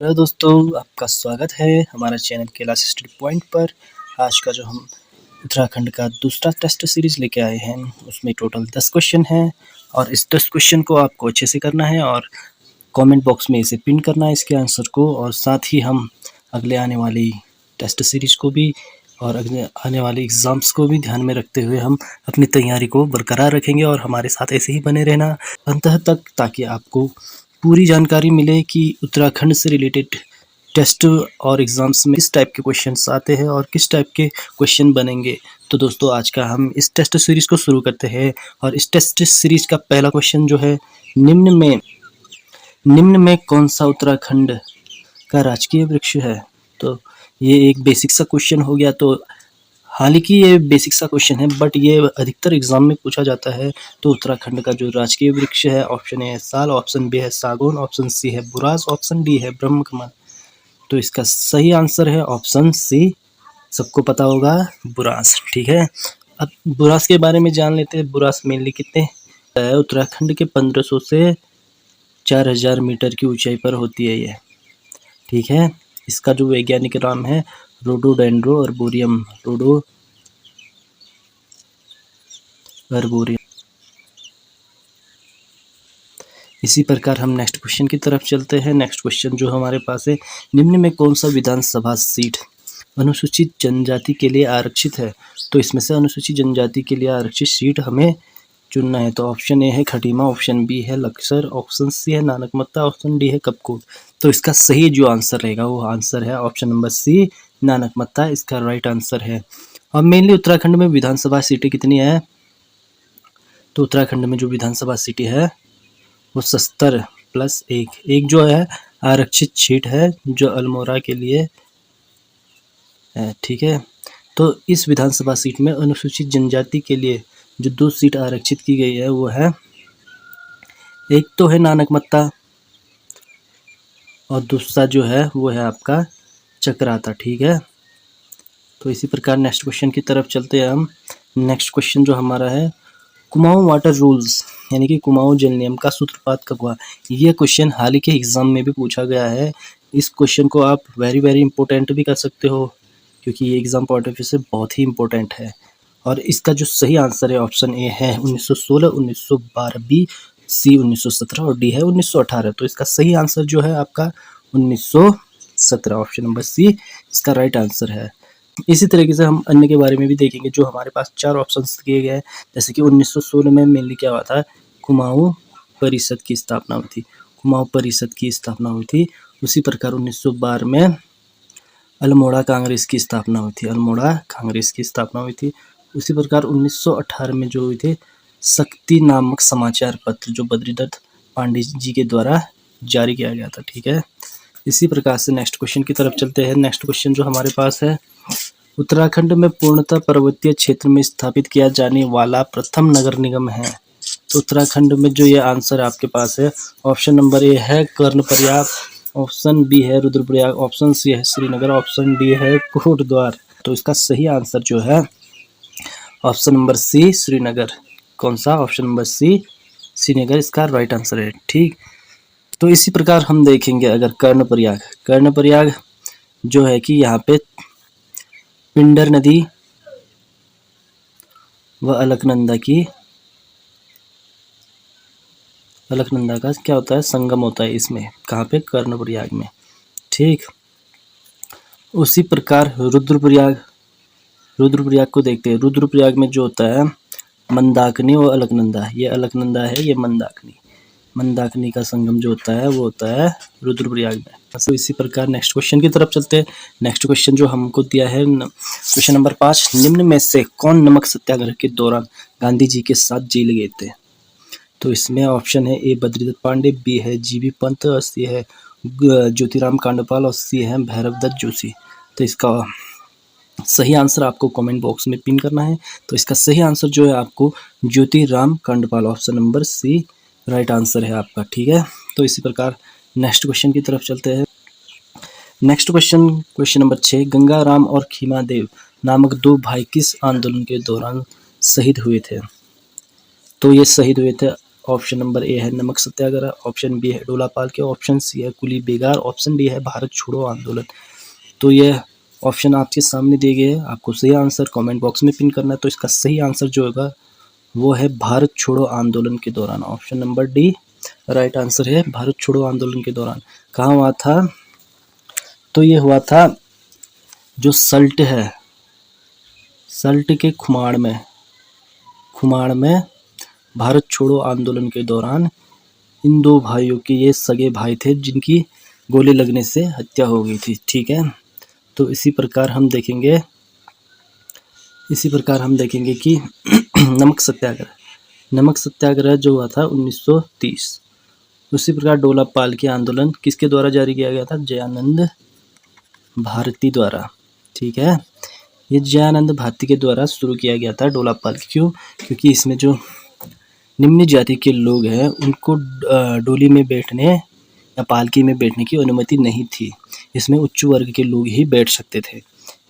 Hello दोस्तों, आपका स्वागत है हमारा चैनल कैलाश स्टडी पॉइंट पर। आज का जो हम उत्तराखंड का दूसरा टेस्ट सीरीज लेके आए हैं, उसमें टोटल 10 क्वेश्चन हैं और इस 10 क्वेश्चन को आपको अच्छे से करना है और कमेंट बॉक्स में इसे पिन करना है इसके आंसर को। और साथ ही हम अगले आने वाली टेस्ट सीरीज को भी और अगले आने वाले एग्ज़ाम्स को भी ध्यान में रखते हुए हम अपनी तैयारी को बरकरार रखेंगे और हमारे साथ ऐसे ही बने रहना अंत तक, ताकि आपको पूरी जानकारी मिले कि उत्तराखंड से रिलेटेड टेस्ट और एग्ज़ाम्स में किस टाइप के क्वेश्चंस आते हैं और किस टाइप के क्वेश्चन बनेंगे। तो दोस्तों, आज का हम इस टेस्ट सीरीज़ को शुरू करते हैं और इस टेस्ट सीरीज़ का पहला क्वेश्चन जो है, निम्न में कौन सा उत्तराखंड का राजकीय वृक्ष है। तो ये एक बेसिक सा क्वेश्चन हो गया। तो हालांकि ये बेसिक सा क्वेश्चन है, बट ये अधिकतर एग्जाम में पूछा जाता है। तो उत्तराखंड का जो राजकीय वृक्ष है, ऑप्शन ए है साल, ऑप्शन बी है सागौन, ऑप्शन सी है बुरास, ऑप्शन डी है ब्रह्मकमल। तो इसका सही आंसर है ऑप्शन सी। सबको पता होगा, बुरास। ठीक है, अब बुरास के बारे में जान लेते हैं। बुरास मेनली कितने है, उत्तराखंड के 1500 से 4000 मीटर की ऊंचाई पर होती है ये। ठीक है, इसका जो वैज्ञानिक नाम है रोडोडेंड्रो अर्बोरियम, अर्बोरियम। इसी प्रकार हम नेक्स्ट क्वेश्चन की तरफ चलते हैं। नेक्स्ट क्वेश्चन जो हमारे पास है, निम्न में कौन सा विधानसभा सीट अनुसूचित जनजाति के लिए आरक्षित है। तो इसमें से अनुसूचित जनजाति के लिए आरक्षित सीट हमें चुनना है। तो ऑप्शन ए है खटीमा, ऑप्शन बी है लक्सर, ऑप्शन सी है नानकमत्ता, ऑप्शन डी है कपकोट। तो इसका सही जो आंसर रहेगा वो आंसर है ऑप्शन नंबर सी, नानकमत्ता। इसका राइट आंसर है। और मेनली उत्तराखंड में विधानसभा सीटें कितनी है। तो उत्तराखंड में जो विधानसभा सीटें है वो 70 प्लस एक जो है आरक्षित सीट है, जो अल्मोड़ा के लिए है। ठीक है, तो इस विधानसभा सीट में अनुसूचित जनजाति के लिए जो 2 सीट आरक्षित की गई है वो है, एक तो है नानकमत्ता और दूसरा जो है वो है आपका चक्राता। ठीक है, तो इसी प्रकार नेक्स्ट क्वेश्चन की तरफ चलते हैं हम। नेक्स्ट क्वेश्चन जो हमारा है, कुमाऊं वाटर रूल्स यानी कि कुमाऊं जल नियम का सूत्रपात कब हुआ। ये क्वेश्चन हाल ही के एग्जाम में भी पूछा गया है। इस क्वेश्चन को आप वेरी इंपॉर्टेंट भी कर सकते हो, क्योंकि ये एग्जाम पॉइंट ऑफ व्यू से बहुत ही इंपॉर्टेंट है। और इसका जो सही आंसर है ऑप्शन ए है 1916, 1912, बी सी 1917 और डी है 1918। तो इसका सही आंसर जो है आपका 1917, ऑप्शन नंबर सी इसका राइट आंसर है। इसी तरीके से हम अन्य के बारे में भी देखेंगे। जो हमारे पास 4 ऑप्शंस दिए गए हैं, जैसे कि 1916 में मेनली क्या हुआ था, कुमाऊं परिषद की स्थापना हुई थी। कुमाऊं परिषद की स्थापना हुई थी। उसी प्रकार 1912 में अल्मोड़ा कांग्रेस की स्थापना हुई थी। अल्मोड़ा कांग्रेस की स्थापना हुई थी। उसी प्रकार 1918 में जो हुई थी, शक्ति नामक समाचार पत्र जो बद्रीदत्त पांडे जी के द्वारा जारी किया गया था। ठीक है, इसी प्रकार से नेक्स्ट क्वेश्चन की तरफ चलते हैं। नेक्स्ट क्वेश्चन जो हमारे पास है, उत्तराखंड में पूर्णतः पर्वतीय क्षेत्र में स्थापित किया जाने वाला प्रथम नगर निगम है। तो उत्तराखंड में जो ये आंसर आपके पास है, ऑप्शन नंबर ए है कर्णप्रयाग, ऑप्शन बी है रुद्रप्रयाग, ऑप्शन सी है श्रीनगर, ऑप्शन डी है कोटद्वार। तो इसका सही आंसर जो है ऑप्शन नंबर सी श्रीनगर। कौन सा, ऑप्शन नंबर सी श्रीनगर इसका राइट आंसर है। ठीक, तो इसी प्रकार हम देखेंगे अगर कर्णप्रयाग जो है कि यहाँ पे पिंडर नदी व अलकनंदा का क्या होता है, संगम होता है इसमें। कहाँ पे, कर्णप्रयाग में। ठीक, उसी प्रकार रुद्रप्रयाग को देखते हैं। रुद्रप्रयाग में जो होता है मंदाकिनी और अलकनंदा, ये अलकनंदा है, ये मंदाकिनी का संगम जो होता है वो होता है रुद्रप्रयाग में। तो इसी प्रकार नेक्स्ट क्वेश्चन की तरफ चलते हैं। नेक्स्ट क्वेश्चन जो हमको दिया है, क्वेश्चन नंबर 5, निम्न में से कौन नमक सत्याग्रह के दौरान गांधी जी के साथ जेल गए थे। तो इसमें ऑप्शन है ए बद्रीदत्त पांडे, बी है जीबी पंत, और सी है ज्योतिराम कांडपाल और सी है भैरवदत्त जोशी। तो इसका सही आंसर आपको कमेंट बॉक्स में पिन करना है। तो इसका सही आंसर जो है आपको Jyotiram Kandpal, option number C right answer है आपका। ठीक है, तो इसी प्रकार नेक्स्ट क्वेश्चन की तरफ चलते हैं। नेक्स्ट क्वेश्चन नंबर 6, गंगाराम और खीमादेव नामक 2 भाई किस आंदोलन के दौरान शहीद हुए थे। तो ये शहीद हुए थे ऑप्शन नंबर ए है नमक सत्याग्रह, ऑप्शन बी है डोला पाल के, ऑप्शन सी है कुली बेगार, ऑप्शन डी है भारत छोड़ो आंदोलन। तो यह ऑप्शन आपके सामने दिए गए हैं, आपको सही आंसर कमेंट बॉक्स में पिन करना है। तो इसका सही आंसर जो होगा वो है भारत छोड़ो आंदोलन के दौरान। Option number D right answer है, भारत छोड़ो आंदोलन के दौरान। कहाँ हुआ था? तो ये हुआ था जो सल्ट है, सल्ट के खुमाड़ में भारत छोड़ो आंदोलन के दौरान इन दो भाइयों के, ये सगे भाई थे जिनकी गोली लगने से हत्या हो गई थी। ठीक है, तो इसी प्रकार हम देखेंगे कि नमक सत्याग्रह जो हुआ था 1930। उसी प्रकार डोला पाल की आंदोलन किसके द्वारा जारी किया गया था? जयानंद भारती द्वारा। ठीक है, ये जयानंद भारती के द्वारा शुरू किया गया था डोला पाल। क्यों? क्योंकि इसमें जो निम्न जाति के लोग हैं उनको डोली में बैठने या पालकी में बैठने की अनुमति नहीं थी। इसमें उच्च वर्ग के लोग ही बैठ सकते थे,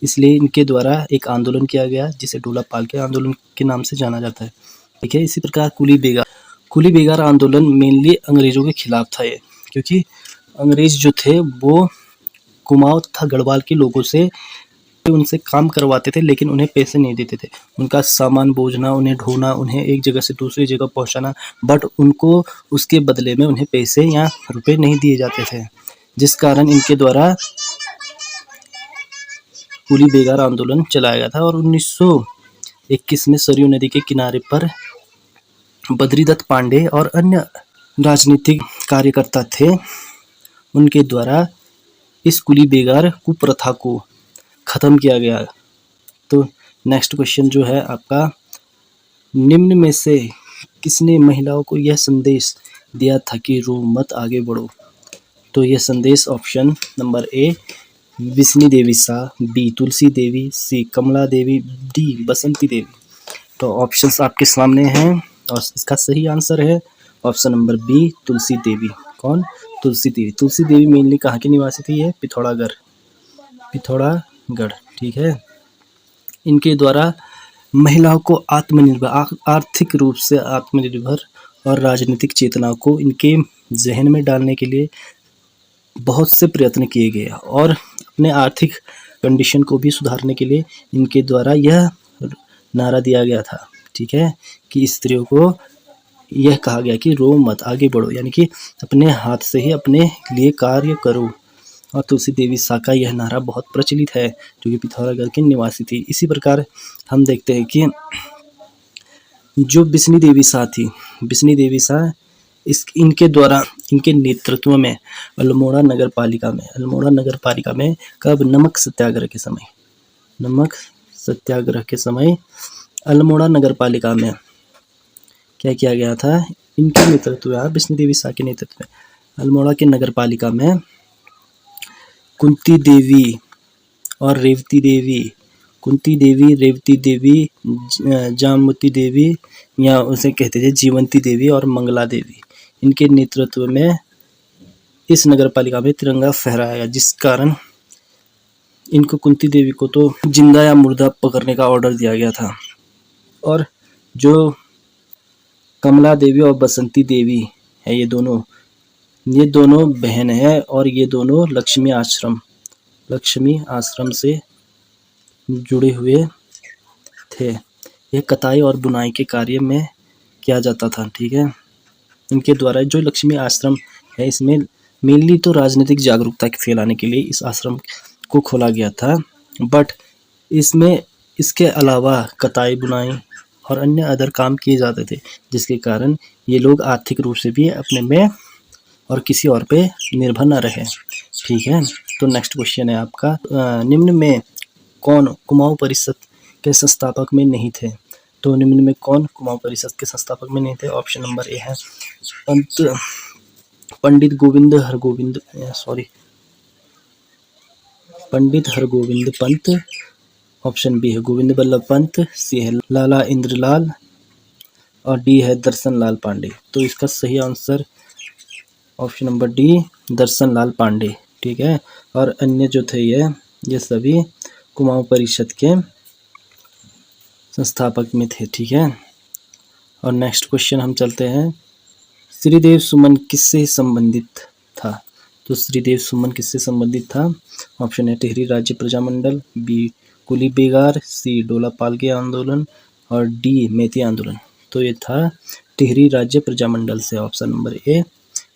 इसलिए इनके द्वारा एक आंदोलन किया गया जिसे डोला पाल के आंदोलन के नाम से जाना जाता है। ठीक है, इसी प्रकार कुली बेगार आंदोलन मेनली अंग्रेजों के खिलाफ था ये, क्योंकि अंग्रेज जो थे वो कुमाऊं तथा गढ़वाल के लोगों से उनसे काम करवाते थे, लेकिन उन्हें पैसे नहीं देते थे। उनका सामान बोझना, उन्हें ढोना, उन्हें एक जगह से दूसरी जगह पहुंचाना, बट उनको उसके बदले में उन्हें पैसे या रुपए नहीं दिए जाते थे, जिस कारण इनके द्वारा कुली बेगार आंदोलन चलाया गया था। और 1921 में सरयू नदी के किनारे पर बद्रीदत्त पांडे और अन्य राजनीतिक कार्यकर्ता थे, उनके द्वारा इस कुली बेगार कुप्रथा को खत्म किया गया। तो नेक्स्ट क्वेश्चन जो है आपका, निम्न में से किसने महिलाओं को यह संदेश दिया था कि रो मत आगे बढ़ो? तो यह संदेश option number A Vishnu Devi Shah, B Tulsi Devi, C Kamla Devi, D Basanti Devi. तो ऑप्शंस आपके सामने हैं और इसका सही आंसर है ऑप्शन नंबर बी तुलसी देवी। कौन? तुलसी देवी। तुलसी देवी मेनली कहाँ की निवासी थी? ये पिथौरागढ़। ठीक है, इनके द्वारा महिलाओं को आर्थिक रूप से आत्मनिर्भर और राजनीतिक चेतना को इनके जहन में डालने के लिए बहुत से प्रयत्न किए गए और अपने आर्थिक कंडीशन को भी सुधारने के लिए इनके द्वारा यह नारा दिया गया था। ठीक है, कि स्त्रियों को यह कहा गया कि रो मत आगे बढ़ो, यानी कि अपने हाथ से ही अपने लिए कार्य करो। और तुलसी देवी शाह का यह नारा बहुत प्रचलित है, जो कि पिथौरागढ़ की निवासी थी। इसी प्रकार हम देखते हैं कि जो बिस्नी देवी शाह थी, बिस्नी देवी शाह इनके द्वारा, इनके नेतृत्व में अल्मोड़ा नगर पालिका में कब? नमक सत्याग्रह के समय अल्मोड़ा नगर पालिका में क्या किया गया था? इनके नेतृत्व में, बिस्नी देवी शाह के नेतृत्व में अल्मोड़ा के नगर पालिका में कुंती देवी, रेवती देवी, जामवती देवी, या उसे कहते थे जीवंती देवी, और मंगला देवी, इनके नेतृत्व में इस नगर पालिका में तिरंगा फहराया गया, जिस कारण इनको कुंती देवी को तो जिंदा या मुर्दा पकड़ने का ऑर्डर दिया गया था। और जो कमला देवी और बसंती देवी है, ये दोनों बहन है, और ये दोनों लक्ष्मी आश्रम से जुड़े हुए थे। ये कताई और बुनाई के कार्य में किया जाता था। ठीक है, इनके द्वारा जो लक्ष्मी आश्रम है, इसमें मेनली तो राजनीतिक जागरूकता फैलाने के लिए इस आश्रम को खोला गया था, बट इसमें इसके अलावा कताई बुनाई और अन्य अदर काम किए जाते थे, जिसके कारण ये लोग आर्थिक रूप से भी अपने में और किसी और पे निर्भर न रहे। ठीक है, तो नेक्स्ट क्वेश्चन है आपका, निम्न में कौन कुमाऊं परिषद के संस्थापक में नहीं थे? तो निम्न में कौन कुमाऊं परिषद के संस्थापक में नहीं थे? ऑप्शन नंबर ए है पंडित हरगोविंद पंत, ऑप्शन बी है गोविंद बल्लभ पंत, सी है लाला इंद्रलाल, और डी है दर्शन लाल पांडे। तो इसका सही आंसर ऑप्शन नंबर डी दर्शन लाल पांडे। ठीक है, और अन्य जो थे ये सभी कुमाऊं परिषद के संस्थापक में थे। ठीक है, और नेक्स्ट क्वेश्चन हम चलते हैं, श्रीदेव सुमन किससे संबंधित था? तो श्रीदेव सुमन किससे संबंधित था? ऑप्शन है टिहरी राज्य प्रजामंडल, बी कुली बेगार, सी डोला पालके आंदोलन और डी मेती आंदोलन। तो ये था टिहरी राज्य प्रजामंडल से, ऑप्शन नंबर ए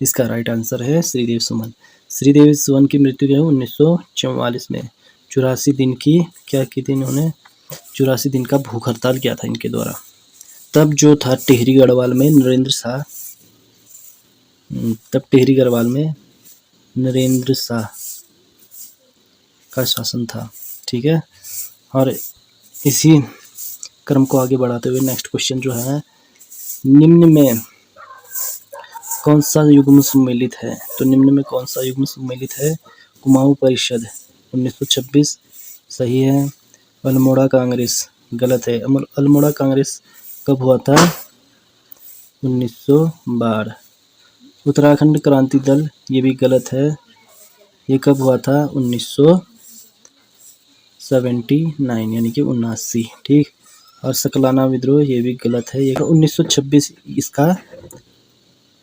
इसका राइट आंसर है श्रीदेव सुमन। श्रीदेव सुमन की मृत्यु जो है 1944 में 84 दिन की क्या की थी इन्होंने? 84 दिन का भूख हड़ताल किया था इनके द्वारा। तब जो था टिहरी गढ़वाल में नरेंद्र शाह, तब टिहरी गढ़वाल में नरेंद्र शाह का शासन था, ठीक है। और इसी क्रम को आगे बढ़ाते हुए नेक्स्ट क्वेश्चन जो है, निम्न में कौन सा युग्म सम्मिलित है? तो निम्न में कौन सा युग्म सम्मिलित है? कुमाऊं परिषद 1926 सही है, अल्मोड़ा कांग्रेस गलत है। अल्मोड़ा कांग्रेस कब हुआ था? 1912। उत्तराखंड क्रांति दल ये भी गलत है, ये कब हुआ था? 1979 यानी कि 79, ठीक। और सकलाना विद्रोह ये भी गलत है, ये 1926 इसका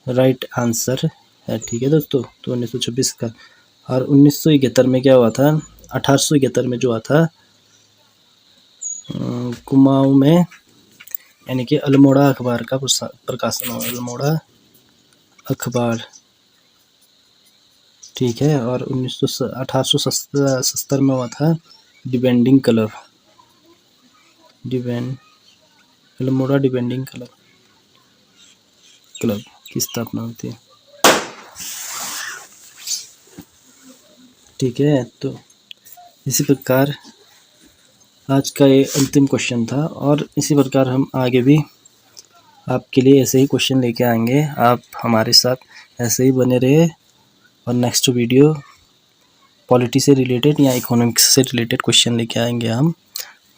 राइट आंसर है, ठीक है दोस्तों। तो 1926 का। और 1971 में क्या हुआ था? 1871 में जो हुआ था कुमाऊं में, यानी कि अल्मोड़ा अखबार का प्रकाशन हुआ, अल्मोड़ा अखबार, ठीक है। और 1870 में हुआ था डिबेंडिंग क्लब, अल्मोड़ा डिबेंडिंग क्लब की स्थापना होती है, ठीक है। तो इसी प्रकार आज का ये अंतिम क्वेश्चन था, और इसी प्रकार हम आगे भी आपके लिए ऐसे ही क्वेश्चन लेके आएंगे। आप हमारे साथ ऐसे ही बने रहे, और नेक्स्ट वीडियो पॉलिटी से रिलेटेड या इकोनॉमिक्स से रिलेटेड क्वेश्चन लेके आएंगे हम,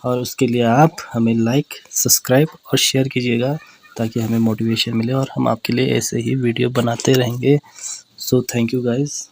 और उसके लिए आप हमें लाइक, सब्सक्राइब और शेयर कीजिएगा ताकि हमें मोटिवेशन मिले, और हम आपके लिए ऐसे ही वीडियो बनाते रहेंगे। So thank you guys.